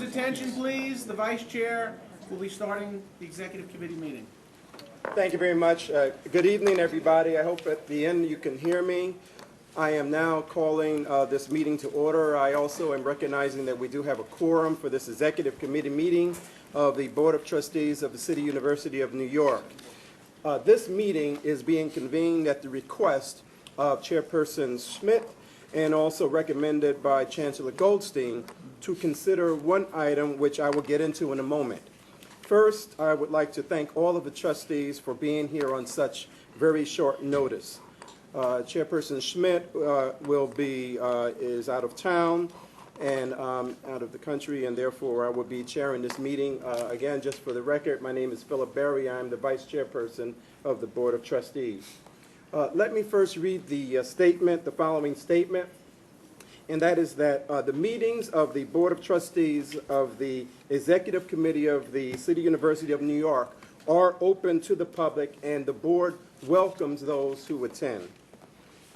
Attention, please. The Vice Chair will be starting the Executive Committee meeting. Thank you very much. Good evening, everybody. I hope at the end you can hear me. I am now calling this meeting to order. I also am recognizing that we do have a quorum for this Executive Committee meeting of the Board of Trustees of the City University of New York. This meeting is being convened at the request of Chairperson Schmidt and also recommended by Chancellor Goldstein to consider one item which I will get into in a moment. First, I would like to thank all of the trustees for being here on such very short notice. Chairperson Schmidt is out of town and out of the country, and therefore I will be chairing this meeting. Again, just for the record, my name is Philip Berry. I am the Vice Chairperson of the Board of Trustees. Let me first read the following statement, and that is that the meetings of the Board of Trustees of the Executive Committee of the City University of New York are open to the public, and the Board welcomes those who attend.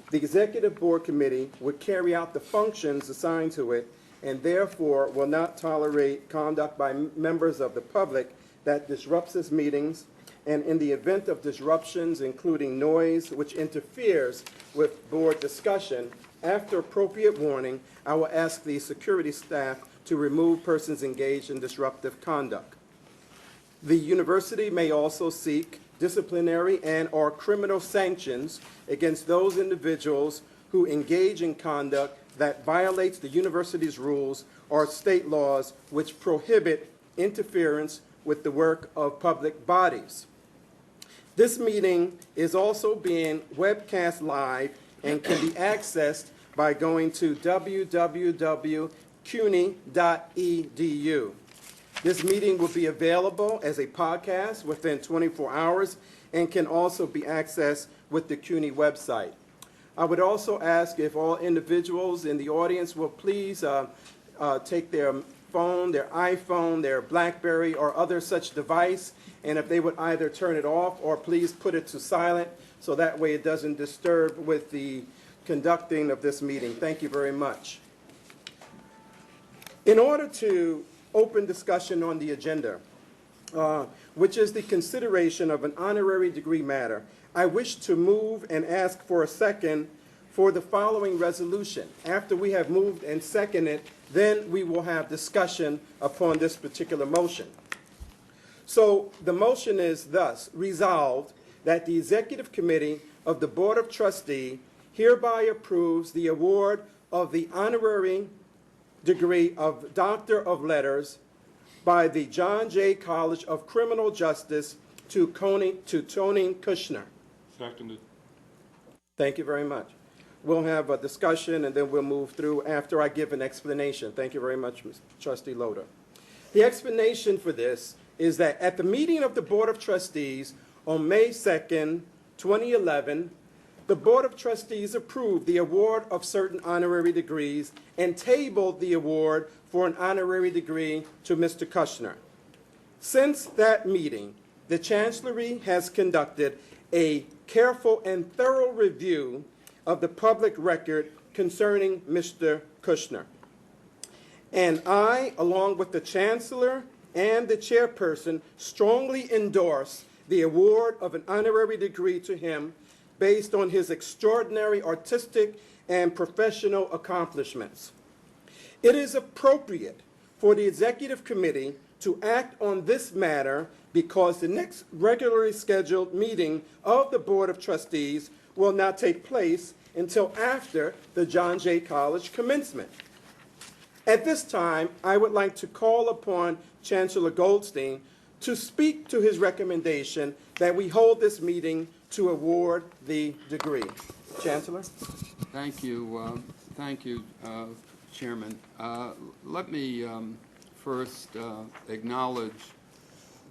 The Executive Board Committee would carry out the functions assigned to it and therefore will not tolerate conduct by members of the public that disrupts its meetings, and in the event of disruptions, including noise which interferes with board discussion, after appropriate warning, I will ask the security staff to remove persons engaged in disruptive conduct. The university may also seek disciplinary and/or criminal sanctions against those individuals who engage in conduct that violates the university's rules or state laws which prohibit interference with the work of public bodies. This meeting is also being webcast live and can be accessed by going to www.cuny.edu. This meeting will be available as a podcast within 24 hours and can also be accessed with the CUNY website. I would also ask if all individuals in the audience will please take their phone, their iPhone, their BlackBerry, or other such device, and if they would either turn it off or please put it to silent so that way it doesn't disturb with the conducting of this meeting. Thank you very much. In order to open discussion on the agenda, which is the consideration of an honorary degree matter, I wish to move and ask for a second for the following resolution. After we have moved and seconded, then we will have discussion upon this particular motion. So the motion is thus resolved that the Executive Committee of the Board of Trustees hereby approves the award of the honorary degree of Doctor of Letters by the John Jay College of Criminal Justice to Tony Kushner. Seconded. Thank you very much. We'll have a discussion and then we'll move through after I give an explanation. Thank you very much, Trustee Loader. The explanation for this is that at the meeting of the Board of Trustees on May 2nd, 2011, the Board of Trustees approved the award of certain honorary degrees and tabled the award for an honorary degree to Mr. Kushner. Since that meeting, the Chancellery has conducted a careful and thorough review of the public record concerning Mr. Kushner. And I, along with the Chancellor and the Chairperson, strongly endorse the award of an honorary degree to him based on his extraordinary artistic and professional accomplishments. It is appropriate for the Executive Committee to act on this matter because the next regularly scheduled meeting of the Board of Trustees will not take place until after the John Jay College commencement. At this time, I would like to call upon Chancellor Goldstein to speak to his recommendation that we hold this meeting to award the degree. Chancellor? Thank you, Chairman. Let me first acknowledge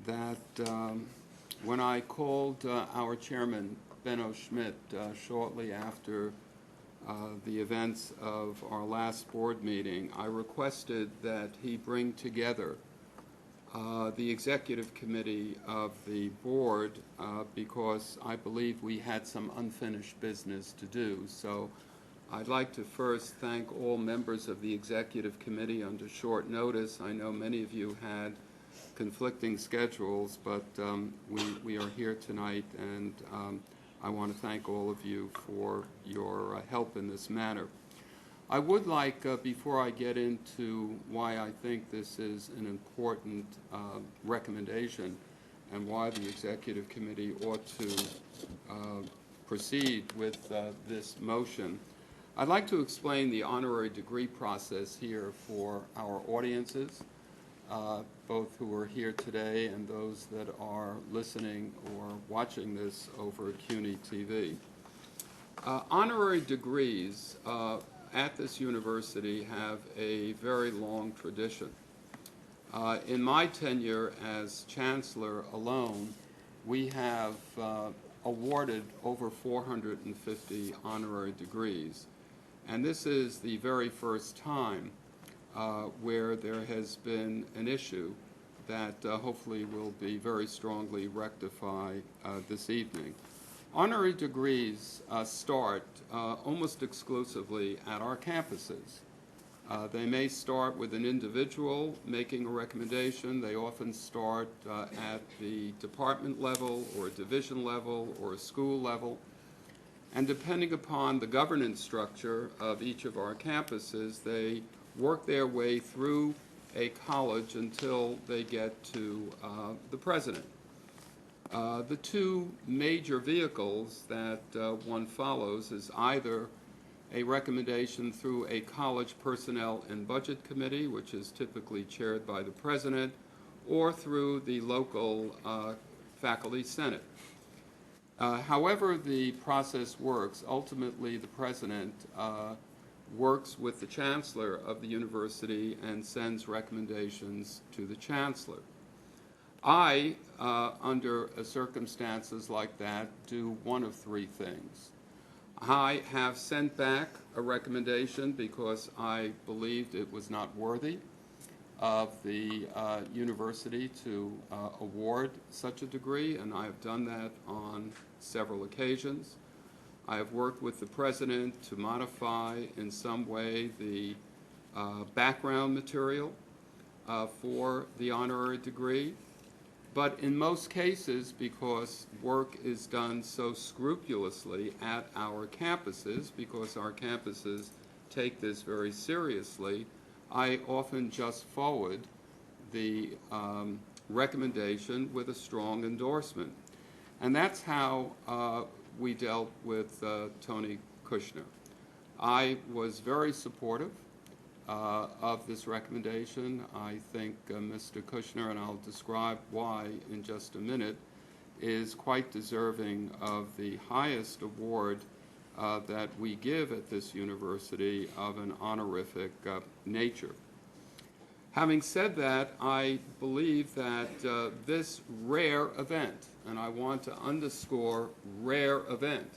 that when I called our Chairman, Benno Schmidt, shortly after the events of our last board meeting, I requested that he bring together the Executive Committee of the Board because I believe we had some unfinished business to do. So I'd like to first thank all members of the Executive Committee under short notice. I know many of you had conflicting schedules, but we are here tonight, and I want to thank all of you for your help in this matter. I would like, before I get into why I think this is an important recommendation and why the Executive Committee ought to proceed with this motion, I'd like to explain the honorary degree process here for our audiences, both who are here today and those that are listening or watching this over CUNY TV. Honorary degrees at this university have a very long tradition. In my tenure as chancellor alone, we have awarded over 450 honorary degrees. And this is the very first time where there has been an issue that hopefully will be very strongly rectified this evening. Honorary degrees start almost exclusively at our campuses. They may start with an individual making a recommendation. They often start at the department level or division level or a school level. And depending upon the governance structure of each of our campuses, they work their way through a college until they get to the president. The two major vehicles that one follows is either a recommendation through a college personnel and budget committee, which is typically chaired by the president, or through the local faculty senate. However the process works, ultimately the president works with the chancellor of the university and sends recommendations to the chancellor. I, under circumstances like that, do one of three things. I have sent back a recommendation because I believed it was not worthy of the university to award such a degree, and I have done that on several occasions. I have worked with the president to modify in some way the background material for the honorary degree. But in most cases, because work is done so scrupulously at our campuses, because our campuses take this very seriously, I often just forward the recommendation with a strong endorsement. And that's how we dealt with Tony Kushner. I was very supportive of this recommendation. I think Mr. Kushner, and I'll describe why in just a minute, is quite deserving of the highest award that we give at this university of an honorific nature. Having said that, I believe that this rare event, and I want to underscore rare event,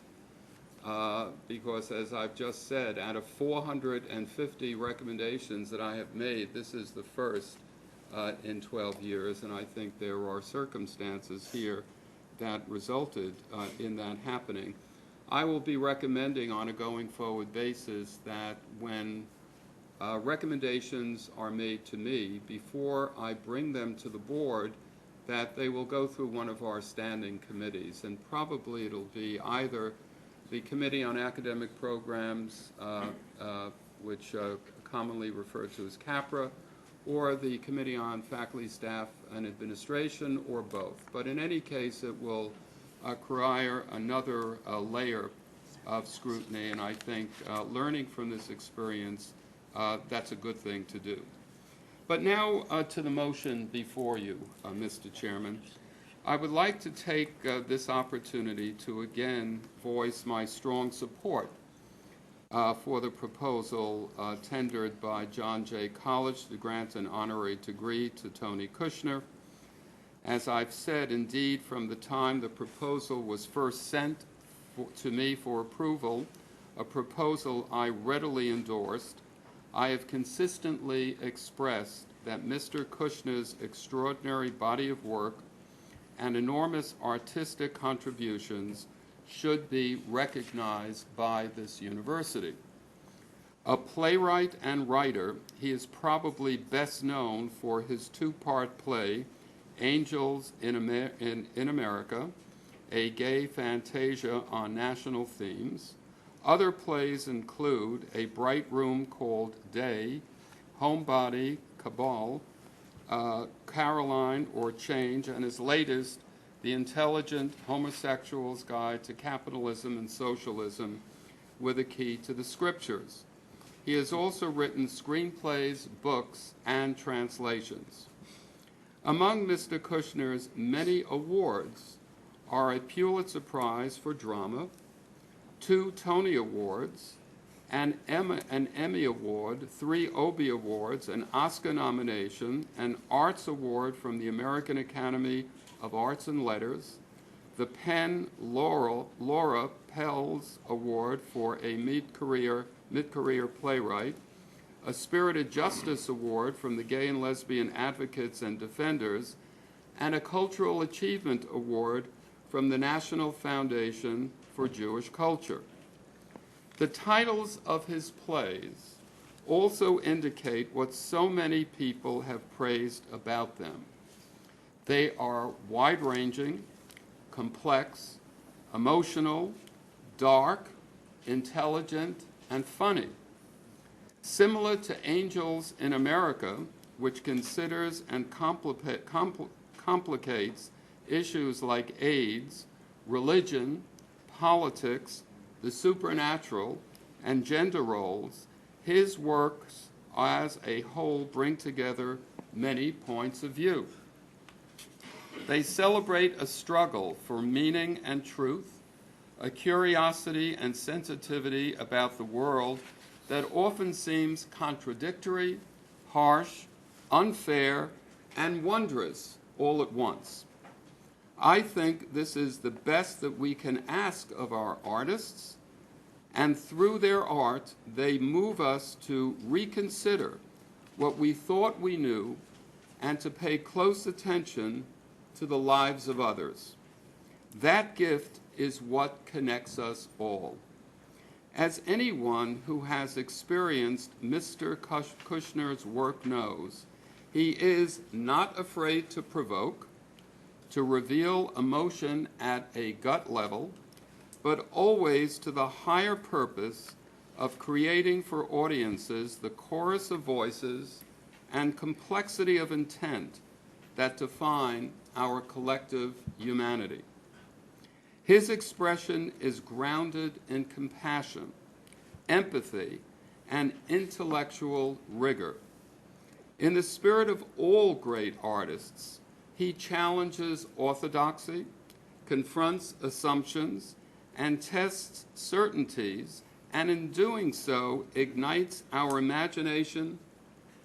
because as I've just said, out of 450 recommendations that I have made, this is the first in 12 years, and I think there are circumstances here that resulted in that happening. I will be recommending on a going forward basis that when recommendations are made to me, before I bring them to the board, that they will go through one of our standing committees, and probably it'll be either the Committee on Academic Programs, which commonly referred to as CAPRA, or the Committee on Faculty, Staff, and Administration, or both. But in any case, it will require another layer of scrutiny, and I think learning from this experience, that's a good thing to do. But now to the motion before you, Mr. Chairman. I would like to take this opportunity to again voice my strong support for the proposal tendered by John Jay College to grant an honorary degree to Tony Kushner. As I've said, indeed, from the time the proposal was first sent to me for approval, a proposal I readily endorsed, I have consistently expressed that Mr. Kushner's extraordinary body of work and enormous artistic contributions should be recognized by this university. A playwright and writer, he is probably best known for his two-part play, Angels in America, a gay fantasia on national themes. Other plays include A Bright Room Called Day, Homebody, Cabal, Caroline or Change, and his latest, The Intelligent Homosexual's Guide to Capitalism and Socialism with a Key to the Scriptures. He has also written screenplays, books, and translations. Among Mr. Kushner's many awards are a Pulitzer Prize for Drama, 2 Tony Awards, an Emmy Award, 3 Obie Awards, an Oscar nomination, an Arts Award from the American Academy of Arts and Letters, the Penn Laura Pels Award for a mid-career playwright, a Spirited Justice Award from the Gay and Lesbian Advocates and Defenders, and a Cultural Achievement Award from the National Foundation for Jewish Culture. The titles of his plays also indicate what so many people have praised about them. They are wide-ranging, complex, emotional, dark, intelligent, and funny. Similar to Angels in America, which considers and complicates issues like AIDS, religion, politics, the supernatural, and gender roles, his works as a whole bring together many points of view. They celebrate a struggle for meaning and truth, a curiosity and sensitivity about the world that often seems contradictory, harsh, unfair, and wondrous all at once. I think this is the best that we can ask of our artists, and through their art, they move us to reconsider what we thought we knew and to pay close attention to the lives of others. That gift is what connects us all. As anyone who has experienced Mr. Kushner's work knows, he is not afraid to provoke, to reveal emotion at a gut level, but always to the higher purpose of creating for audiences the chorus of voices and complexity of intent that define our collective humanity. His expression is grounded in compassion, empathy, and intellectual rigor. In the spirit of all great artists, he challenges orthodoxy, confronts assumptions, and tests certainties, and in doing so ignites our imagination,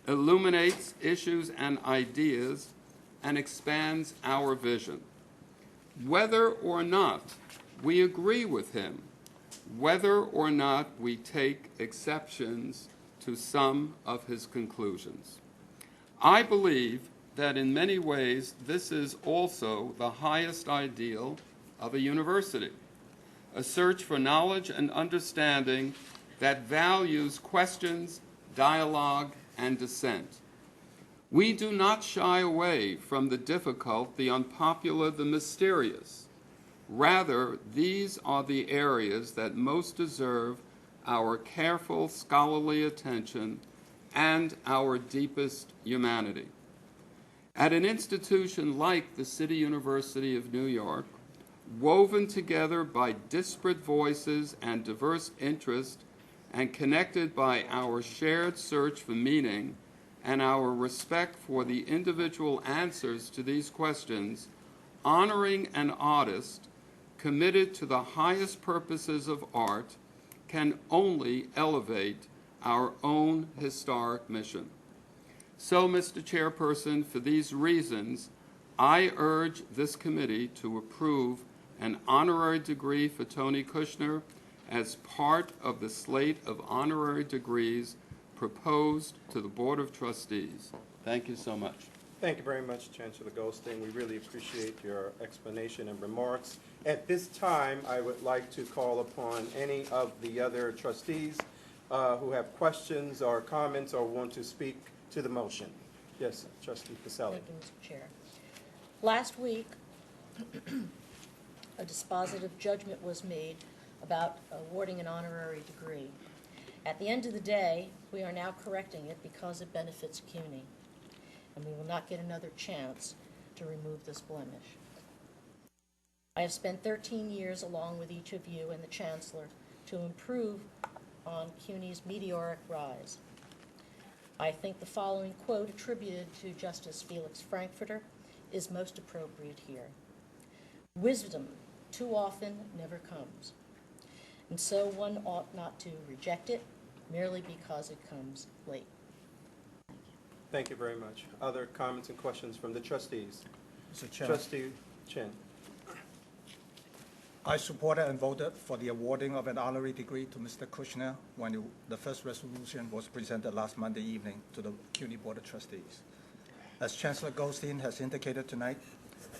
illuminates issues and ideas, and expands our vision. Whether or not we agree with him, whether or not we take exceptions to some of his conclusions. I believe that in many ways this is also the highest ideal of a university, a search for knowledge and understanding that values questions, dialogue, and dissent. We do not shy away from the difficult, the unpopular, the mysterious. Rather, these are the areas that most deserve our careful scholarly attention and our deepest humanity. At an institution like the City University of New York, woven together by disparate voices and diverse interests and connected by our shared search for meaning and our respect for the individual answers to these questions, honoring an artist committed to the highest purposes of art can only elevate our own historic mission. So, Mr. Chairperson, for these reasons, I urge this committee to approve an honorary degree for Tony Kushner as part of the slate of honorary degrees proposed to the Board of Trustees. Thank you so much. Thank you very much, Chancellor Goldstein. We really appreciate your explanation and remarks. At this time, I would like to call upon any of the other trustees who have questions or comments or want to speak to the motion? Yes, Trustee Pacelli. Thank you, Mr. Chair. Last week, a dispositive judgment was made about awarding an honorary degree. At the end of the day, we are now correcting it because it benefits CUNY, and we will not get another chance to remove this blemish. I have spent 13 years along with each of you and the Chancellor to improve on CUNY's meteoric rise. I think the following quote attributed to Justice Felix Frankfurter is most appropriate here. "Wisdom too often never comes, and so one ought not to reject it merely because it comes late." Thank you very much. Other comments and questions from the trustees? Mr. Chairman, Trustee Chin. I supported and voted for the awarding of an honorary degree to Mr. Kushner when the first resolution was presented last Monday evening to the CUNY Board of Trustees. As Chancellor Goldstein has indicated tonight,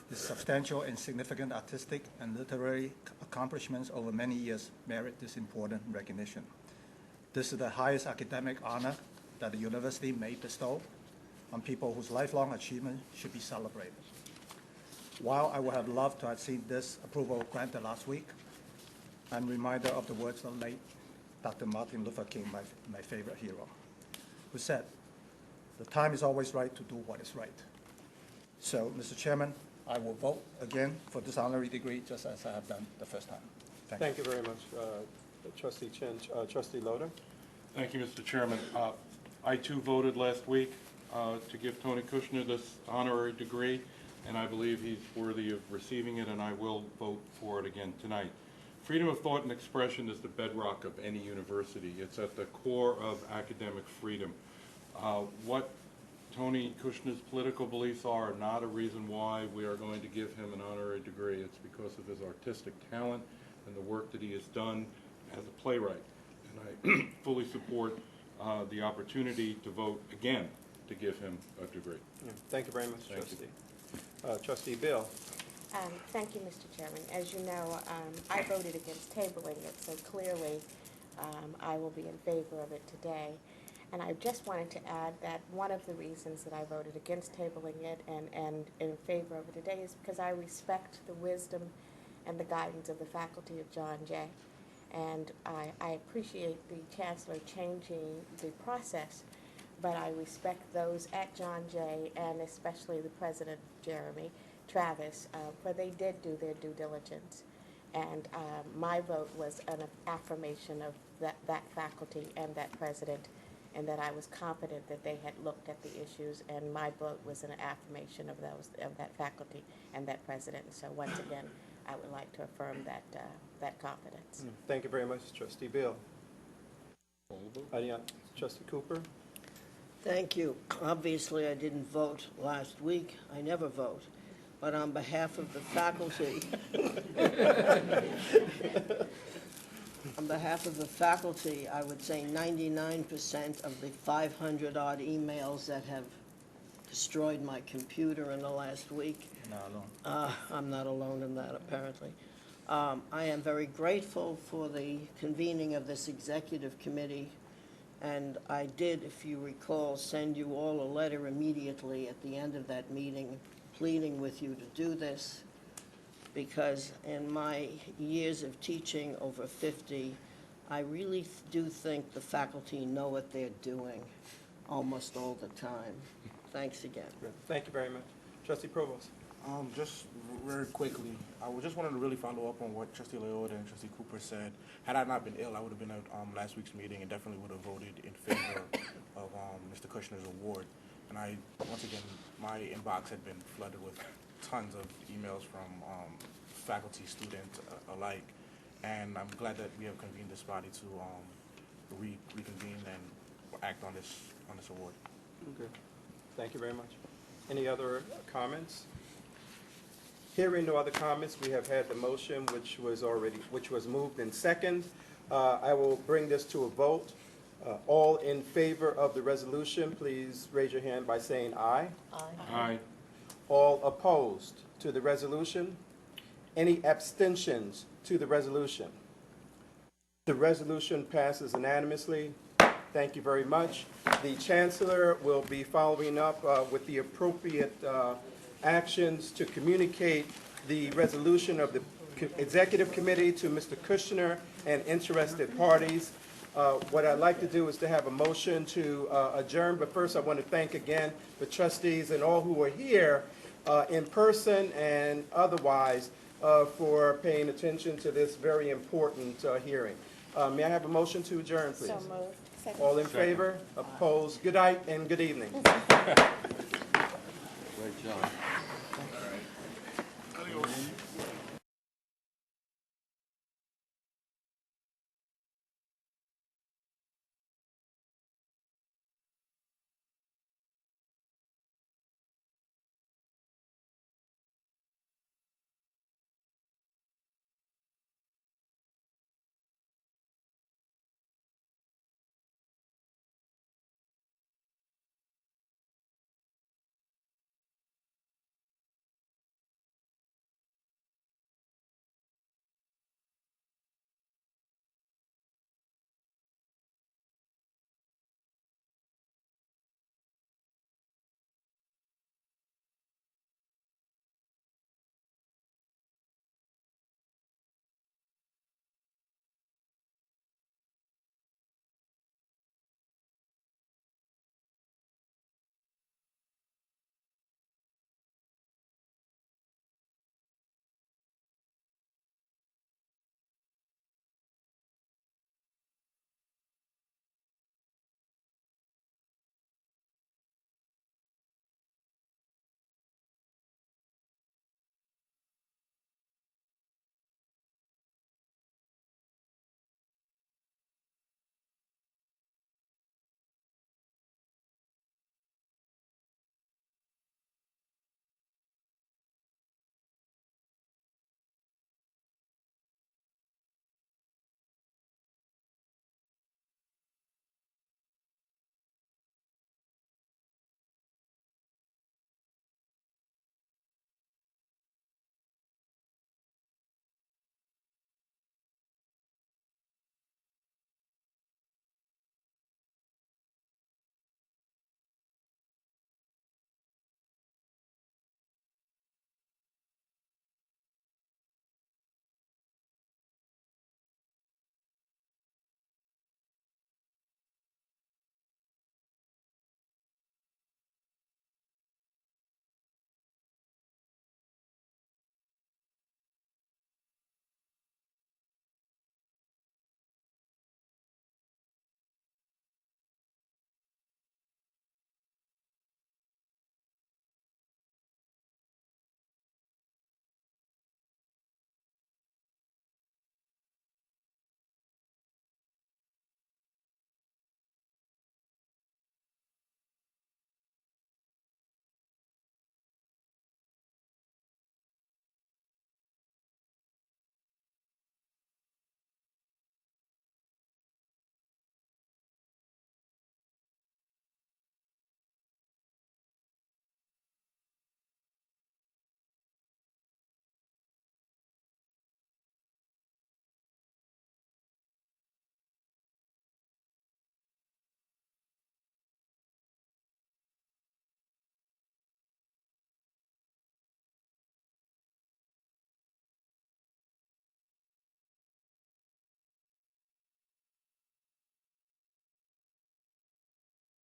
his substantial and significant artistic and literary accomplishments over many years merit this important recognition. This is the highest academic honor that the university may bestow on people whose lifelong achievement should be celebrated. While I would have loved to have seen this approval granted last week, I'm reminded of the words of late Dr. Martin Luther King, my favorite hero, who said, "The time is always right to do what is right." So, Mr. Chairman, I will vote again for this honorary degree, just as I have done the first time. Thank you very much, Trustee Chin. Trustee Loader? Thank you, Mr. Chairman. I too voted last week to give Tony Kushner this honorary degree, and I believe he's worthy of receiving it, and I will vote for it again tonight. Freedom of thought and expression is the bedrock of any university. It's at the core of academic freedom. What Tony Kushner's political beliefs are not a reason why we are going to give him an honorary degree. It's because of his artistic talent and the work that he has done as a playwright. And I fully support the opportunity to vote again to give him a degree. Yeah, thank you very much, Thank Trustee. Trustee Bill? Thank you, Mr. Chairman. As you know, I voted against tabling it, so clearly I will be in favor of it today. And I just wanted to add that one of the reasons that I voted against tabling it and in favor of it today is because I respect the wisdom and the guidance of the faculty of John Jay. And I appreciate the Chancellor changing the process, but I respect those at John Jay and especially the President, Jeremy Travis, for they did do their due diligence. And my vote was an affirmation of that faculty and that president, and that I was confident that they had looked at the issues, and my vote was an affirmation of that faculty and that president. So once again, I would like to affirm that confidence. Thank you very much, Trustee Bill. Trustee Cooper? Thank you. Obviously, I didn't vote last week. I never vote. But on behalf of the faculty, I would say 99% of the 500-odd emails that have destroyed my computer in the last week. Not alone. I'm not alone in that, apparently. I am very grateful for the convening of this executive committee, and I did, if you recall, send you all a letter immediately at the end of that meeting pleading with you to do this, because in my years of teaching, over 50, I really do think the faculty know what they're doing almost all the time. Thanks again. Thank you very much. Trustee Provost? Just very quickly, I just wanted to really follow up on what Trustee Leota and Trustee Cooper said. Had I not been ill, I would have been at last week's meeting and definitely would have voted in favor of Mr. Kushner's award. And once again, my inbox had been flooded with tons of emails from faculty, students alike. And I'm glad that we have convened this body to reconvene and act on this award. Okay. Thank you very much. Any other comments? Hearing no other comments, we have had the motion, which was moved in second. I will bring this to a vote. All in favor of the resolution, please raise your hand by saying aye. Aye. Aye. All opposed to the resolution? Any abstentions to the resolution? The resolution passes unanimously. Thank you very much. The Chancellor will be following up with the appropriate actions to communicate the resolution of the Executive Committee to Mr. Kushner and interested parties. What I'd like to do is to have a motion to adjourn, but first I want to thank again the trustees and all who are here in person and otherwise for paying attention to this very important hearing. May I have a motion to adjourn, please? So moved. Second. All in favor? Opposed? Good night and good evening. Great job.